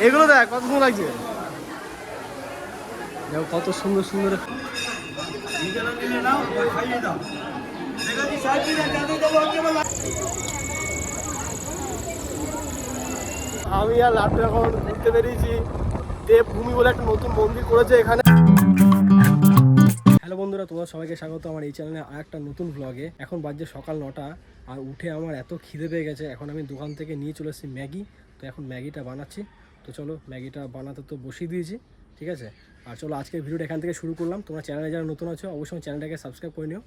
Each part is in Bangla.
এগুলো দেখ কত সুন্দর লাগছে, কত সুন্দর সুন্দর। আমি আর লাট্টু এখন ঘুরতে বেরিয়েছি। দেবভূমি বলে একটা নতুন মন্দির করেছে এখানে। হ্যালো বন্ধুরা, তোমার সবাইকে স্বাগত আমার এই চ্যানেলে আর একটা নতুন ব্লগে। এখন বাজছে সকাল 9টা, আর উঠে আমার এত খিদে পেয়ে গেছে। এখন আমি দোকান থেকে নিয়ে চলে এসেছি ম্যাগি। তো এখন ম্যাগিটা বানাচ্ছি। তো চলো ম্যাগিটা বানাতে তো বসিয়ে দিয়েছি, ঠিক আছে। আর চলো আজকের ভিডিওটা এখান থেকে শুরু করলাম। তোমার চ্যানেলে যারা নতুন আছো অবশ্যই চ্যানেলটাকে সাবস্ক্রাইব করে নিও।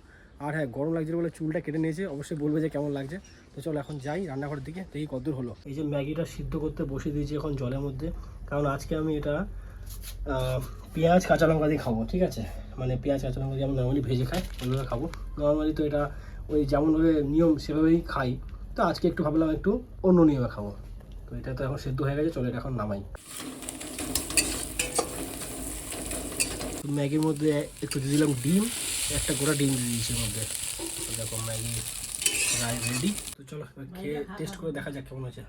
আর হ্যাঁ, গরম লাগছে বলে চুলটা কেটে নিয়েছে, অবশ্যই বলবে যে কেমন লাগছে। তো চলো এখন যাই রান্নাঘরের দিকে, দেখি কতদূর হলো। এই যে ম্যাগিটা সিদ্ধ করতে বসিয়ে দিয়েছি এখন জলের মধ্যে, কারণ আজকে আমি এটা পেঁয়াজ কাঁচা লঙ্কা দিয়ে খাবো, ঠিক আছে। মানে পেঁয়াজ কাঁচা লঙ্কা দিয়ে আমি নর্মালি ভেজে খাই, ওইভাবে খাবো। নর্মালি তো এটা ওই যেমনভাবে নিয়ম সেভাবেই খাই। তো আজকে একটু ভাবলাম একটু অন্য নিয়মে খাবো। তো এটা তো এখন সেদ্ধ হয়ে গেছে, চলো এটা এখন নামাই। ম্যাগির মধ্যে একটু দিয়ে দিলাম ডিম, একটা গোটা ডিম দিয়ে দিয়েছি এর মধ্যে। দেখো ম্যাগি রেডি। তো চলো খেয়ে টেস্ট করে দেখা যাক কেমন আছে।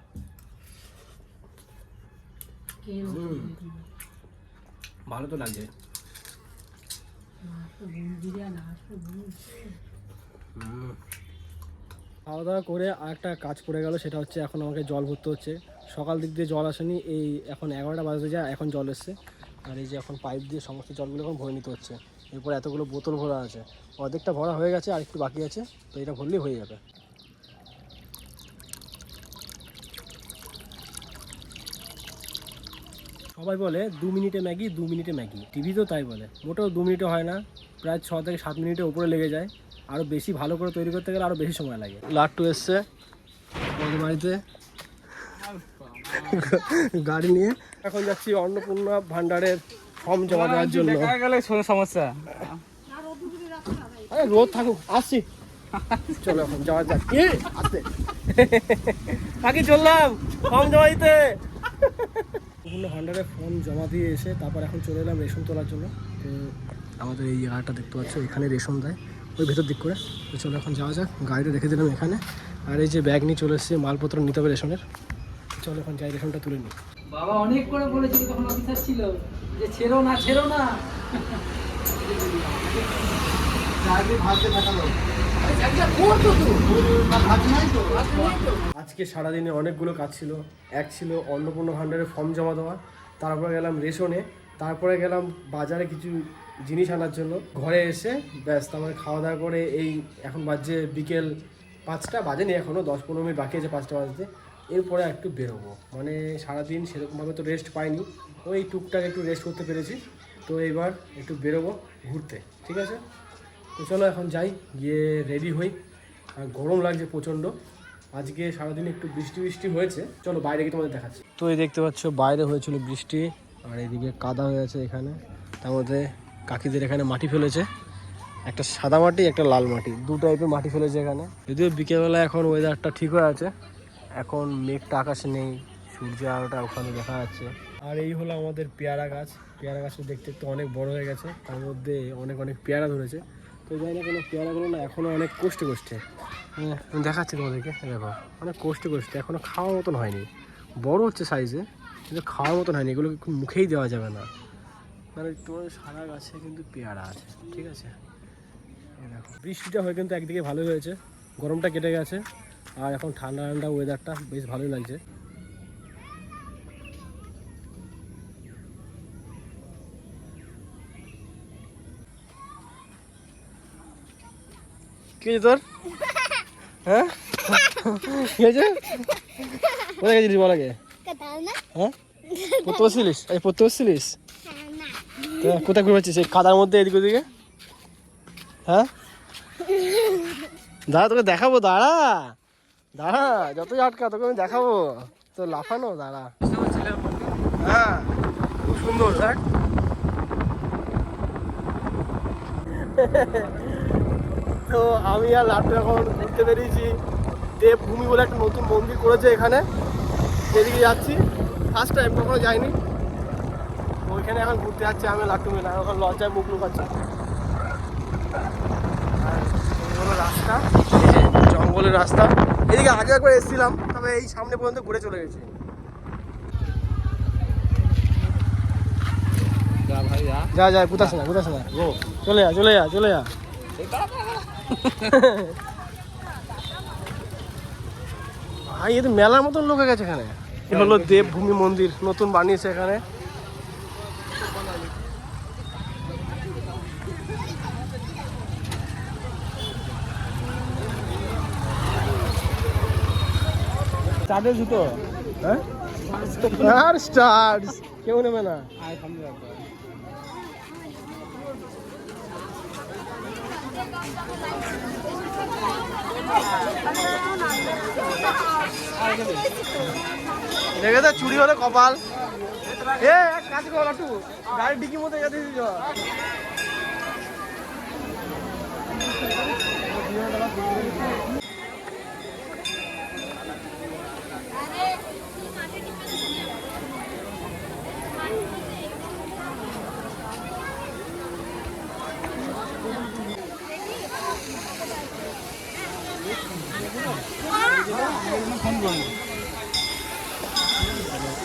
ভালো তো লাগছে। খাওয়া দাওয়া করে আরেকটা কাজ পড়ে গেল, সেটা হচ্ছে এখন আমাকে জল ভরতে হচ্ছে। সকাল দিক দিয়ে জল আসেনি, এই এখন 11টা বাজতে যায়, এখন জল এসছে। আর এই যে এখন পাইপ দিয়ে সমস্ত জলগুলো এখন ভরে নিতে হচ্ছে। এরপর এতগুলো বোতল ভরা আছে, অর্ধেকটা ভরা হয়ে গেছে আর একটু বাকি আছে। তো এটা ভরলেই হয়ে যাবে। সবাই বলে 2 মিনিটে ম্যাগি, 2 মিনিটে ম্যাগি। টিভিতেও তাই বলে, মোটেও 2 মিনিটে হয় না, প্রায় 6 থেকে 7 মিনিটের উপরে লেগে যায়। আরও বেশি ভালো করে তৈরি করতে গেলে আরও বেশি সময় লাগে। লাট্টু এসছে বাড়িতে গাড়ি নিয়ে, এখন যাচ্ছি অন্নপূর্ণা ভান্ডারের ফর্ম জমা দেওয়ার জন্য। সমস্যা আরে রোদ থাকুক, আসছি। চলো এখন যাওয়া যাক। আসতে আগে চললাম ফর্ম জমা দিতে। অন্নপূর্ণা ভান্ডারের ফর্ম জমা দিয়ে এসে তারপর এখন চলে এলাম রেশন তোলার জন্য। তো আমাদের এই জায়গাটা দেখতে পাচ্ছ, এখানে রেশন দেয় ওই ভেতর দিক করে। তো চলো এখন যাওয়া যাক, গাড়িটা রেখে দিলাম এখানে। আর এই যে ব্যাগ নিয়ে চলে এসেছে, মালপত্র নিতে হবে রেশনের। চলো এখন যাই রেশনটা তুলে নিই। বাবা অনেক করে বলেছিল তখন অফিসার ছিল যে ছেড়ো না ছেড়ো না। আজকে সারাদিনে অনেকগুলো কাজ ছিল। এক ছিল অন্নপূর্ণা ভান্ডারের ফর্ম জমা দেওয়া, তারপরে গেলাম রেশনে, তারপরে গেলাম বাজারে কিছু জিনিস আনার জন্য। ঘরে এসে ব্যাস তারপরে খাওয়া দাওয়া করে এই এখন বাজছে বিকেল 5টা, বাজেনি এখনও, 10-15 মিনিট বাকি আছে 5টা বাজতে। এরপরে একটু বেরোবো, মানে সারাদিন সেরকমভাবে তো রেস্ট পাইনি, ওই টুকটাক একটু রেস্ট করতে পেরেছি। তো এবার একটু বেরোবো ঘুরতে, ঠিক আছে। তো চলো এখন যাই, গিয়ে রেডি হই। আর গরম লাগছে প্রচণ্ড, আজকে সারাদিন একটু বৃষ্টি বৃষ্টি হয়েছে। চলো বাইরে গিয়ে তোমাদের দেখাচ্ছি। তো এই দেখতে পাচ্ছ বাইরে হয়েছিল বৃষ্টি, আর এইদিকে কাদা হয়ে আছে এখানে। তার মধ্যে কাকিদের এখানে মাটি ফেলেছে, একটা সাদা মাটি একটা লাল মাটি, দু টাইপের মাটি ফেলেছে এখানে। যদিও বিকেলবেলা এখন ওয়েদারটা ঠিক হয়ে আছে, এখন মেঘটা আকাশে নেই, সূর্য আলোটা ওখানে দেখা যাচ্ছে। আর এই হলো আমাদের পেয়ারা গাছ। পেয়ারা গাছটা দেখতে একটু অনেক বড় হয়ে গেছে, তার মধ্যে অনেক অনেক পেয়ারা ধরেছে। তো জানি না কোনো পেয়ারাগুলো না এখনও অনেক কষ্টে কষ্টে, আমি দেখাচ্ছি তোমাদেরকে, দেখো অনেক কষ্টে কষ্টে, এখনও খাওয়ার মতন হয়নি। বড় হচ্ছে সাইজে, কিন্তু খাওয়ার মতন হয়নি, এগুলো মুখেই দেওয়া যাবে না। মানে তোমার সারা গাছে কিন্তু পেয়ারা আছে, ঠিক আছে। দেখো বৃষ্টিটা হয়ে কিন্তু একদিকে ভালোই হয়েছে, গরমটা কেটে গেছে, আর এখন ঠান্ডা ঠান্ডা ওয়েদারটা বেশ ভালোই লাগছে। কি হয়েছে তোর? হ্যাঁ কি হয়েছে? কোথায় গেছিলিস বল আগে? হ্যাঁ পড়তে বসছিলিস? এই পড়তে বসছিলিস? কোথায় ঘুরে পাচ্ছিস? এই কাদার মধ্যে এদিকে ওদিকে? হ্যাঁ দাঁড়া, তোকে দেখাবো, দাঁড়া দাঁড়া, যতই আটকা তোকে আমি দেখাবো। তো লাফানো, দাঁড়া। হ্যাঁ খুব সুন্দর দেখ। তো আমি আর লাট্টু এখন ঘুরতে বেরিয়েছি। দেবভূমি বলে একটা নতুন মন্দির করেছে এখানে, যেদিকে যাচ্ছি ফার্স্ট টাইম, কখনো যাইনি। ওইখানে এখন ঘুরতে যাচ্ছি আমি লাট্টু মিলে, এখন লজ্জায় মুখ লুকাচ্ছি। আর এই হলো রাস্তা, জঙ্গলের রাস্তা, এদিকে আগে একবার এসেছিলাম, তবে এই সামনে পর্যন্ত ঘুরে চলে গেছি। যা যা, কোথাস না চলে যা ভাই, এ তো মেলার মতন লোক গেছে এখানে। এ হলো দেবভূমি মন্দির, নতুন বানিয়েছে এখানে। চাঁদের জুতো, হ্যাঁ আর স্টার্স কেউ নেবে না। দেখে তো চুরি হলে কপাল। এ এক কাজ কর লাটু, গাড়ির ডিকির মধ্যে গেছে।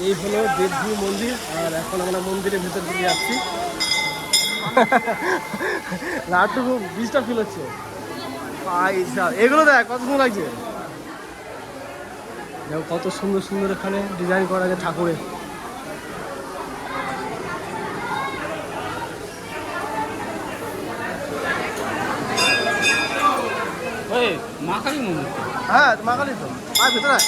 এই হলো দেবভূমি মন্দির, আর এখন আমরা মন্দিরের ভিতর দিকে যাচ্ছি। লাটু খুব ডিস্টার্ব ফিল হচ্ছে। এগুলো দেখ কত সুন্দর লাগছে, দেখো কত সুন্দর সুন্দর এখানে ডিজাইন করা আছে ঠাকুরের। মা কালী মন্দির, হ্যাঁ মা কালী তো, আর ভিতরে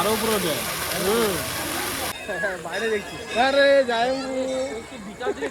আরো পুরো বাইরে দেখছি। আরে যাই বিকাল থেকে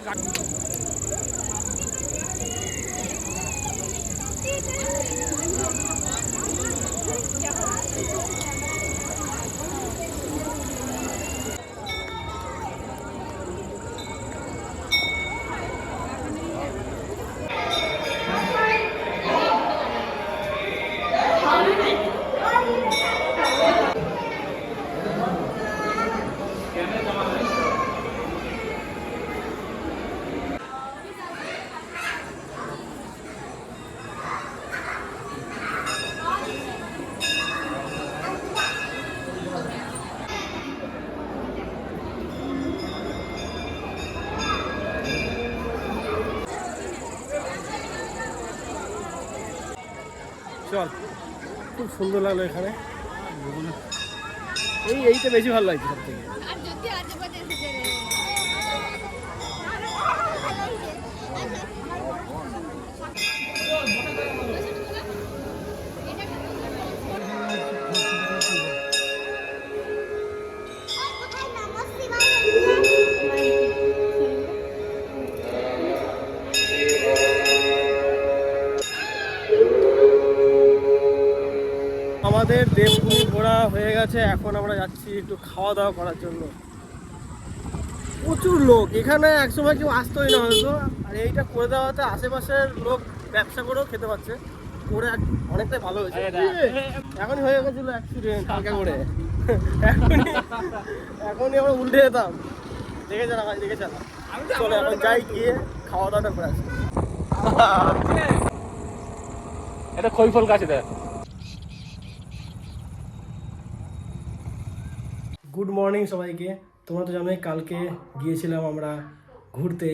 চল, খুব সুন্দর লাগলো এখানে। এইটা বেশি ভালো লাগছে সব থেকে। আমাদের দেবভূমি ঘোরা হয়ে গেছে, এখন আমরা যাচ্ছি একটু খাওয়া দাওয়া করার জন্য। প্রচুর লোক এখানে, একসময় কেউ আসতোই না হয়তো, আর এইটা করে দেওয়াতে আশেপাশের লোক ব্যবসা করেও খেতে পারছে, করে অনেকটাই ভালো হয়েছে। এখনই হয়ে গেছিল অ্যাক্সিডেন্ট হালকা করে, এখনই আমরা উল্টে যেতাম। দেখে চালা ভাই, দেখে চালা। চলো এখন যাই, গিয়ে খাওয়া দাওয়াটা করে আসি। এটা খই ফল গাছ দেখ। গুড মর্নিং সবাইকে। তোমরা তো জানোই কালকে গিয়েছিলাম আমরা ঘুরতে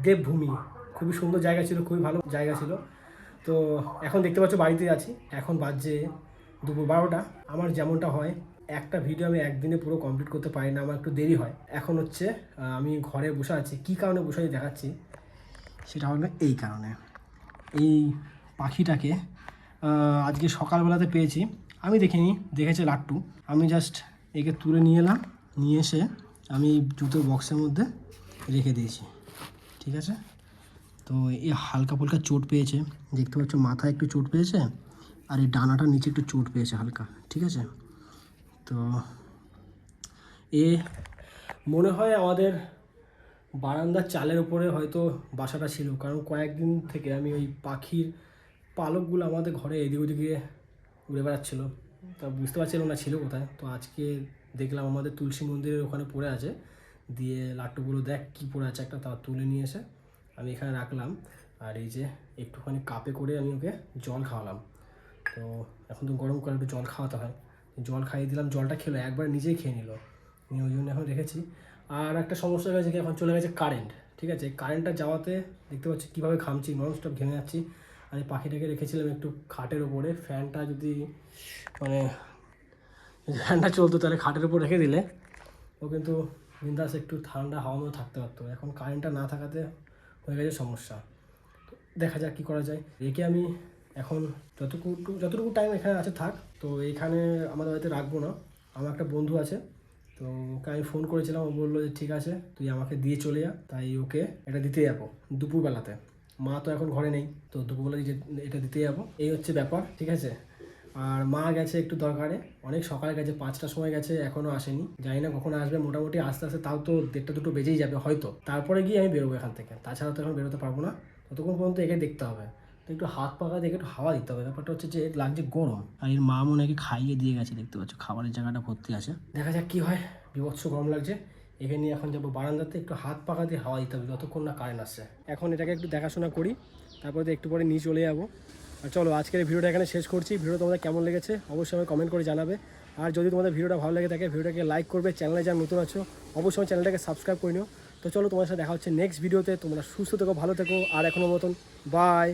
দেবভূমি। খুবই সুন্দর জায়গা ছিল, খুবই ভালো জায়গা ছিল। তো এখন দেখতে পাচ্ছ বাড়িতে আছি। এখন বাজছে দুপুর 12টা। আমার যেমনটা হয়, একটা ভিডিও আমি একদিনে পুরো কমপ্লিট করতে পারি না, আমার একটু দেরি হয়। এখন হচ্ছে আমি ঘরে বসে আছি। কী কারণে বসে আছি দেখাচ্ছি। সেটা হলো এই কারণে, এই পাখিটাকে আজকে সকালবেলাতে পেয়েছি। আমি দেখিনি, দেখেছে লাট্টু। আমি জাস্ট একে তুলে নিয়ে এলাম, নিয়ে এসে আমি জুতোর বক্সের মধ্যে রেখে দিয়েছি। ঠিক আছে, তো এই হালকা ফুলকা চোট পেয়েছে, দেখতে পাচ্ছ মাথায় একটু চোট পেয়েছে, আর এই ডানাটার নিচে একটু চোট পেয়েছে হালকা। ঠিক আছে, তো এ মনে হয় আমাদের বারান্দার চালের উপরে হয়তো বাসাটা ছিল, কারণ কয়েকদিন থেকে আমি ওই পাখির পালকগুলো আমাদের ঘরে এদিক ওদিকে উড়ে বেড়াচ্ছিলো, তা বুঝতে পারছিলাম না ছিল কোথায়। তো আজকে দেখলাম আমাদের তুলসী মন্দিরের ওখানে পড়ে আছে, দিয়ে লাট্টুগুলো দেখ কী পড়ে আছে একটা, তা তুলে নিয়ে এসে আমি এখানে রাখলাম। আর এই যে একটুখানি কাপে করে আমি ওকে জল খাওয়ালাম। তো এখন তো গরম করে একটু জল খাওয়াতে হয়, জল খাইয়ে দিলাম, জলটা খেলো, একবার নিজেই খেয়ে নিল, নিয়ে ওই জন্য এখন রেখেছি। আর একটা সমস্যা হয়েছে কি, এখন চলে গেছে কারেন্ট। ঠিক আছে, কারেন্টটা যাওয়াতে দেখতে পাচ্ছি কীভাবে ঘামছি, নন স্টপ ঘেমে যাচ্ছি। আর এই পাখিটাকে রেখেছিলাম একটু খাটের ওপরে, ফ্যানটা যদি মানে ফ্যানটা চলতো তাহলে খাটের উপর রেখে দিলে ও কিন্তু বিন্দাস একটু ঠান্ডা হাওয়ার মধ্যে থাকতে পারতো। এখন কারেন্টটা না থাকাতে হয়ে গেছে সমস্যা। তো দেখা যাক কী করা যায়। রেখে আমি এখন যতটুকু টাইম এখানে আছে থাক। তো এইখানে আমাদের বাড়িতে রাখবো না, আমার একটা বন্ধু আছে, তো ওকে আমি ফোন করেছিলাম, ও বললো যে ঠিক আছে তুই আমাকে দিয়ে চলে যা। তাই ওকে এটা দিতে যাবো দুপুরবেলাতে। মা তো এখন ঘরে নেই, তো দুপুরবেলা এটা দিতে যাবো, এই হচ্ছে ব্যাপার। ঠিক আছে, আর মা গেছে একটু দরকারে, অনেক সকালে গেছে, 5টার সময় গেছে, এখনও আসেনি। জানি না কখন আসবে, মোটামুটি আস্তে আস্তে তাও তো 1:30-2 বেজেই যাবে হয়তো। তারপরে গিয়ে আমি বেরোবো এখান থেকে, তাছাড়া তো এখন বেরোতে পারবো না, ততক্ষণ পর্যন্ত একে দেখতে হবে। তো একটু হাত পাকা দেখে একটু হাওয়া দিতে হবে। ব্যাপারটা হচ্ছে যে লাগছে গরম, আর এর মা মনে হয় খাইয়ে দিয়ে গেছে, দেখতে পাচ্ছ খাবারের জায়গাটা ভর্তি আছে। দেখা যাক কী হয়, বিভৎস গরম লাগছে। এখানে নিয়ে এখন যাবো বারান্দাতে, একটু হাত পাকা দিয়ে হাওয়া দিতে হবে যতক্ষণ না কারেন্ট আসছে। এখন এটাকে একটু দেখাশোনা করি, তারপরে একটু পরে নিয়ে চলে যাবো। আর চলো আজকের ভিডিওটা এখানে শেষ করছি। ভিডিও তোমাদের কেমন লেগেছে অবশ্যই আমাকে কমেন্ট করে জানাবে। আর যদি তোমাদের ভিডিওটা ভালো লেগে থাকে ভিডিওটাকে লাইক করবে, চ্যানেলে যারা নতুন আছো অবশ্যই চ্যানেলটাকে সাবস্ক্রাইব করে নিও। তো চলো তোমার সাথে দেখা হচ্ছে নেক্সট ভিডিওতে। তোমরা সুস্থ থেকো, ভালো থেকো, আর এখনো মতন বাই।